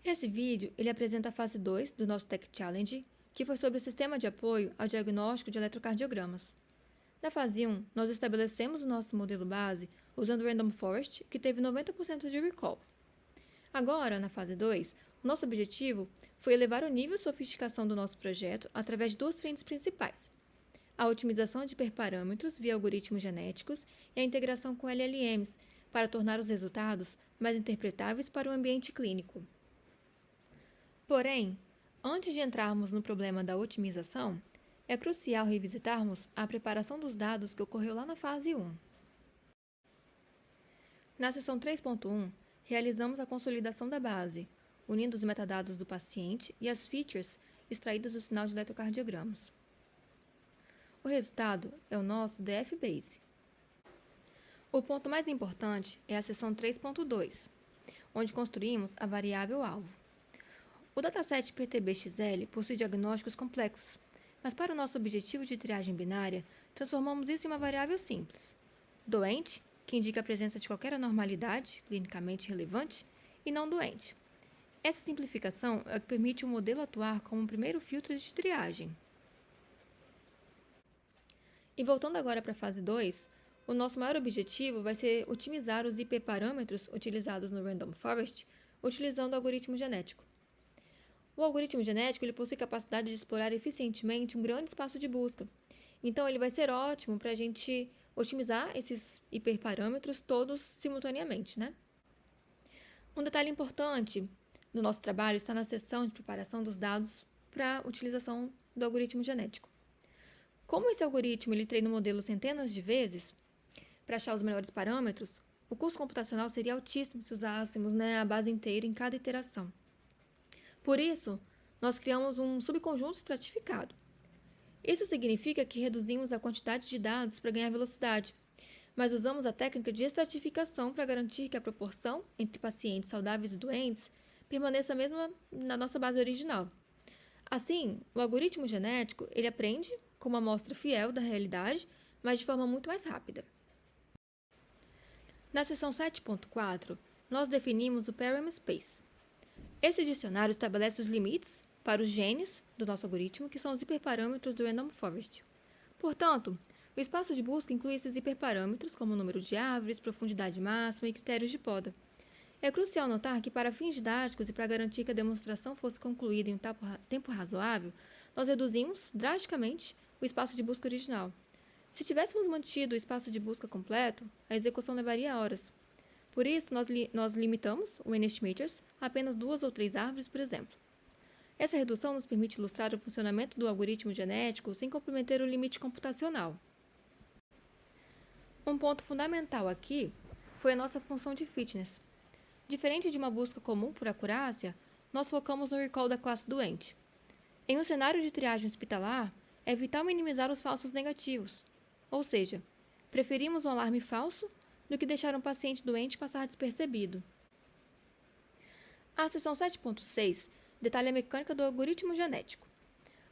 Esse vídeo ele apresenta a fase 2 do nosso Tech Challenge, que foi sobre o sistema de apoio ao diagnóstico de eletrocardiogramas. Na fase 1, nós estabelecemos o nosso modelo base usando o Random Forest, que teve 90% de recall. Agora, na fase 2, o nosso objetivo foi elevar o nível de sofisticação do nosso projeto através de duas frentes principais: a otimização de hiperparâmetros via algoritmos genéticos e a integração com LLMs para tornar os resultados mais interpretáveis para o ambiente clínico. Porém, antes de entrarmos no problema da otimização, é crucial revisitarmos a preparação dos dados que ocorreu lá na fase 1. Na seção 3.1, realizamos a consolidação da base, unindo os metadados do paciente e as features extraídas do sinal de eletrocardiogramas. O resultado é o nosso DF-Base. O ponto mais importante é a seção 3.2, onde construímos a variável alvo. O dataset PTB-XL possui diagnósticos complexos, mas para o nosso objetivo de triagem binária, transformamos isso em uma variável simples: doente, que indica a presença de qualquer anormalidade clinicamente relevante, e não doente. Essa simplificação é o que permite o modelo atuar como um primeiro filtro de triagem. E voltando agora para a fase 2, o nosso maior objetivo vai ser otimizar os IP-parâmetros utilizados no Random Forest utilizando o algoritmo genético. O algoritmo genético ele possui capacidade de explorar eficientemente um grande espaço de busca. Então, ele vai ser ótimo para a gente otimizar esses hiperparâmetros todos simultaneamente, né? Um detalhe importante do nosso trabalho está na seção de preparação dos dados para a utilização do algoritmo genético. Como esse algoritmo ele treina o modelo centenas de vezes para achar os melhores parâmetros, o custo computacional seria altíssimo se usássemos a base inteira em cada iteração. Por isso, nós criamos um subconjunto estratificado. Isso significa que reduzimos a quantidade de dados para ganhar velocidade, mas usamos a técnica de estratificação para garantir que a proporção entre pacientes saudáveis e doentes permaneça a mesma na nossa base original. Assim, o algoritmo genético ele aprende com uma amostra fiel da realidade, mas de forma muito mais rápida. Na seção 7.4, nós definimos o Param Space. Esse dicionário estabelece os limites para os genes do nosso algoritmo, que são os hiperparâmetros do Random Forest. Portanto, o espaço de busca inclui esses hiperparâmetros, como o número de árvores, profundidade máxima e critérios de poda. É crucial notar que, para fins didáticos e para garantir que a demonstração fosse concluída em um tempo razoável, nós reduzimos drasticamente o espaço de busca original. Se tivéssemos mantido o espaço de busca completo, a execução levaria horas. Por isso, nós limitamos o N-Estimators a apenas 2 ou 3 árvores, por exemplo. Essa redução nos permite ilustrar o funcionamento do algoritmo genético sem comprometer o limite computacional. Um ponto fundamental aqui foi a nossa função de fitness. Diferente de uma busca comum por acurácia, nós focamos no recall da classe doente. Em um cenário de triagem hospitalar, é vital minimizar os falsos negativos, ou seja, preferimos um alarme falso do que deixar um paciente doente passar despercebido. A seção 7.6 detalha a mecânica do algoritmo genético.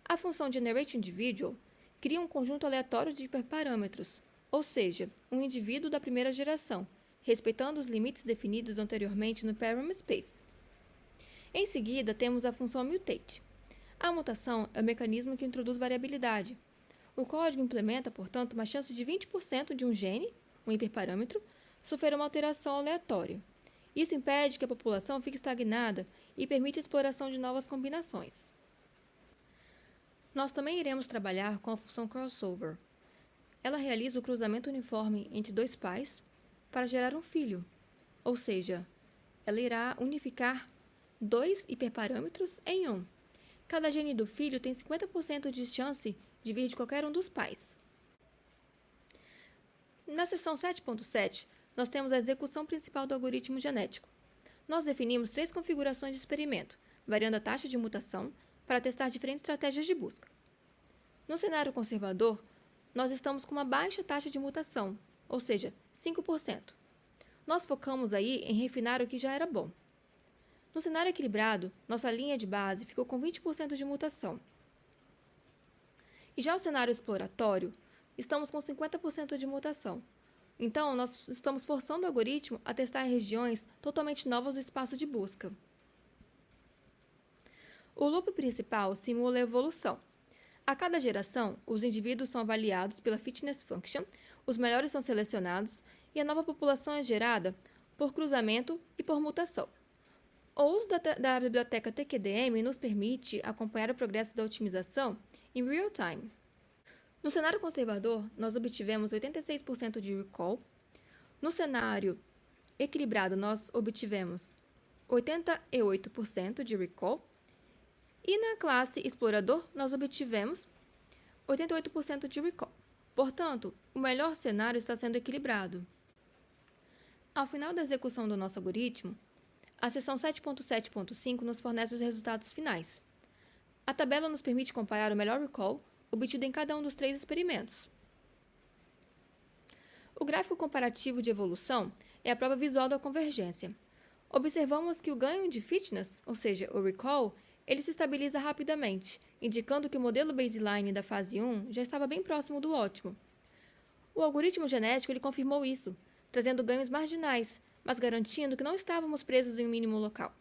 A função Generate Individual cria um conjunto aleatório de hiperparâmetros, ou seja, um indivíduo da primeira geração, respeitando os limites definidos anteriormente no Param Space. Em seguida, temos a função Mutate. A mutação é o mecanismo que introduz variabilidade. O código implementa, portanto, uma chance de 20% de um gene, um hiperparâmetro, sofrer uma alteração aleatória. Isso impede que a população fique estagnada e permite a exploração de novas combinações. Nós também iremos trabalhar com a função crossover. Ela realiza o cruzamento uniforme entre dois pais para gerar um filho, ou seja, ela irá unificar 2 hiperparâmetros em um. Cada gene do filho tem 50% de chance de vir de qualquer um dos pais. Na seção 7.7, nós temos a execução principal do algoritmo genético. Nós definimos 3 configurações de experimento, variando a taxa de mutação, para testar diferentes estratégias de busca. No cenário conservador, nós estamos com uma baixa taxa de mutação, ou seja, 5%. Nós focamos aí em refinar o que já era bom. No cenário equilibrado, nossa linha de base ficou com 20% de mutação. E já o cenário exploratório, estamos com 50% de mutação. Então, nós estamos forçando o algoritmo a testar regiões totalmente novas do espaço de busca. O loop principal simula a evolução. A cada geração, os indivíduos são avaliados pela Fitness Function, os melhores são selecionados e a nova população é gerada por cruzamento e por mutação. O uso da biblioteca TQDM nos permite acompanhar o progresso da otimização em real time. No cenário conservador, nós obtivemos 86% de recall. No cenário equilibrado, nós obtivemos 88% de recall. E na classe explorador, nós obtivemos 88% de recall. Portanto, o melhor cenário está sendo equilibrado. Ao final da execução do nosso algoritmo, a seção 7.7.5 nos fornece os resultados finais. A tabela nos permite comparar o melhor recall obtido em cada um dos 3 experimentos. O gráfico comparativo de evolução é a prova visual da convergência. Observamos que o ganho de fitness, ou seja, o recall, ele se estabiliza rapidamente, indicando que o modelo baseline da fase 1 já estava bem próximo do ótimo. O algoritmo genético ele confirmou isso, trazendo ganhos marginais, mas garantindo que não estávamos presos em um mínimo local.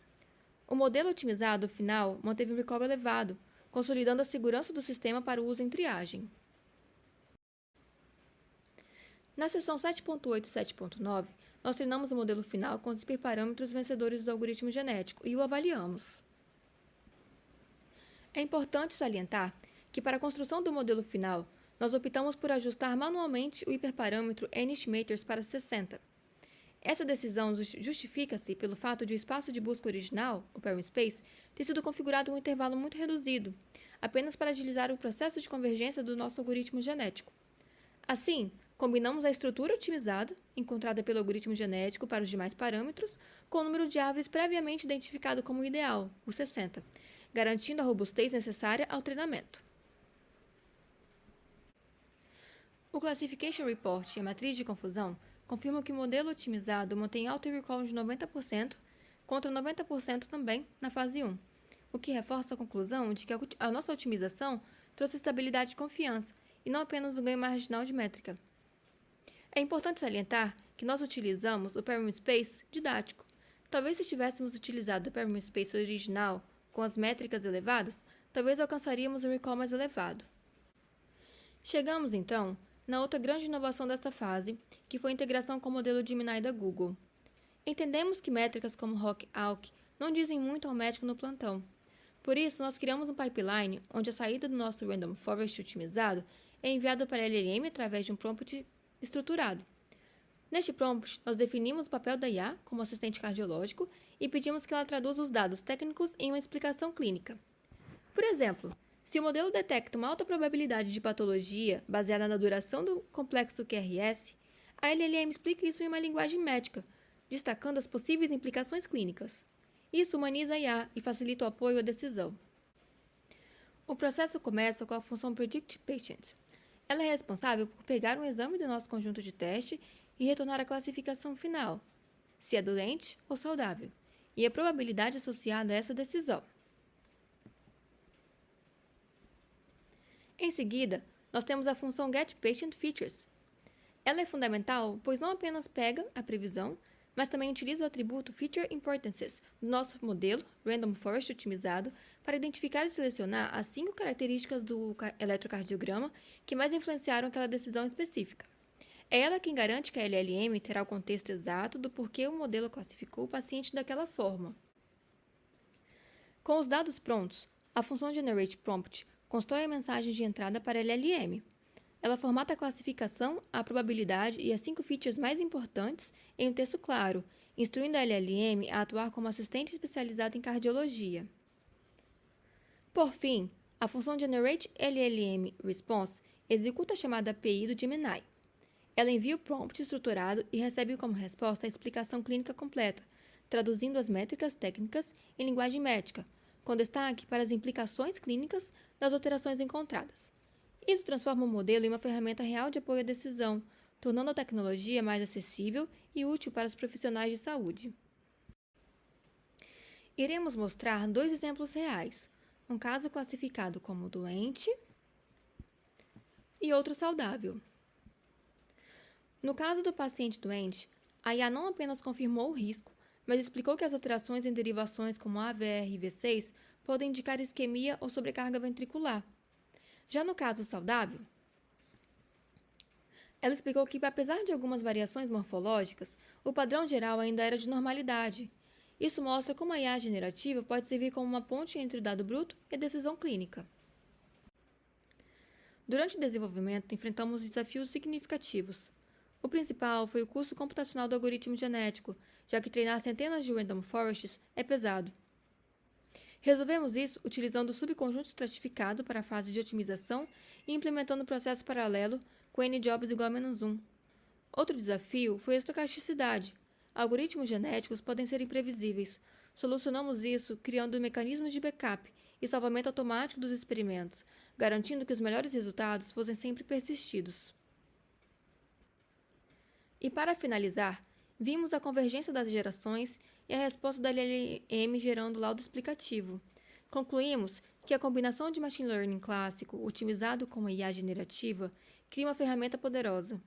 O modelo otimizado final manteve um recall elevado, consolidando a segurança do sistema para o uso em triagem. Na seção 7.8 e 7.9, nós treinamos o modelo final com os hiperparâmetros vencedores do algoritmo genético e o avaliamos. É importante salientar que, para a construção do modelo final, nós optamos por ajustar manualmente o hiperparâmetro N-estimators para 60. Essa decisão justifica-se pelo fato de o espaço de busca original, o parent space, ter sido configurado em um intervalo muito reduzido, apenas para agilizar o processo de convergência do nosso algoritmo genético. Assim, combinamos a estrutura otimizada, encontrada pelo algoritmo genético para os demais parâmetros, com o número de árvores previamente identificado como ideal, o 60, garantindo a robustez necessária ao treinamento. O Classification Report e a matriz de confusão confirmam que o modelo otimizado mantém alto recall de 90%, contra 90% também na fase 1, o que reforça a conclusão de que a nossa otimização trouxe estabilidade e confiança, e não apenas um ganho marginal de métrica. É importante salientar que nós utilizamos o Parent Space didático. Talvez se tivéssemos utilizado o Parent Space original com as métricas elevadas, talvez alcançaríamos um recall mais elevado. Chegamos, então, na outra grande inovação desta fase, que foi a integração com o modelo Gemini da Google. Entendemos que métricas como ROC-ALK não dizem muito ao médico no plantão. Por isso, nós criamos um pipeline onde a saída do nosso Random Forest otimizado é enviada para a LLM através de um prompt estruturado. Neste prompt, nós definimos o papel da IA como assistente cardiológico e pedimos que ela traduza os dados técnicos em uma explicação clínica. Por exemplo, se o modelo detecta uma alta probabilidade de patologia baseada na duração do complexo QRS, a LLM explica isso em uma linguagem médica, destacando as possíveis implicações clínicas. Isso humaniza a IA e facilita o apoio à decisão. O processo começa com a função Predict Patient. Ela é responsável por pegar um exame do nosso conjunto de teste e retornar a classificação final, se é doente ou saudável, e a probabilidade associada a essa decisão. Em seguida, nós temos a função getPatientFeatures. Ela é fundamental, pois não apenas pega a previsão, mas também utiliza o atributo Feature Importances do nosso modelo Random Forest otimizado para identificar e selecionar as 5 características do eletrocardiograma que mais influenciaram aquela decisão específica. É ela quem garante que a LLM terá o contexto exato do porquê o modelo classificou o paciente daquela forma. Com os dados prontos, a função GeneratePrompt constrói a mensagem de entrada para a LLM. Ela formata a classificação, a probabilidade e as 5 features mais importantes em um texto claro, instruindo a LLM a atuar como assistente especializado em cardiologia. Por fim, a função GenerateLLM-Response executa a chamada API do Gemini. Ela envia o prompt estruturado e recebe como resposta a explicação clínica completa, traduzindo as métricas técnicas em linguagem médica, com destaque para as implicações clínicas das alterações encontradas. Isso transforma o modelo em uma ferramenta real de apoio à decisão, tornando a tecnologia mais acessível e útil para os profissionais de saúde. Iremos mostrar 2 exemplos reais, um caso classificado como doente e outro saudável. No caso do paciente doente, a IA não apenas confirmou o risco, mas explicou que as alterações em derivações como AVR e V6 podem indicar isquemia ou sobrecarga ventricular. Já no caso saudável, ela explicou que, apesar de algumas variações morfológicas, o padrão geral ainda era de normalidade. Isso mostra como a IA generativa pode servir como uma ponte entre o dado bruto e a decisão clínica. Durante o desenvolvimento, enfrentamos desafios significativos. O principal foi o custo computacional do algoritmo genético, já que treinar centenas de random forests é pesado. Resolvemos isso utilizando o subconjunto estratificado para a fase de otimização e implementando o processo paralelo com n-jobs igual a -1. Outro desafio foi a estocasticidade. Algoritmos genéticos podem ser imprevisíveis. Solucionamos isso criando mecanismos de backup e salvamento automático dos experimentos, garantindo que os melhores resultados fossem sempre persistidos. E para finalizar, vimos a convergência das gerações e a resposta da LLM gerando laudo explicativo. Concluímos que a combinação de machine learning clássico otimizado com a IA generativa cria uma ferramenta poderosa.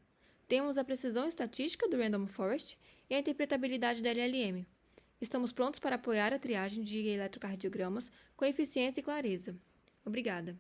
Temos a precisão estatística do Random Forest e a interpretabilidade da LLM. Estamos prontos para apoiar a triagem de eletrocardiogramas com eficiência e clareza. Obrigada.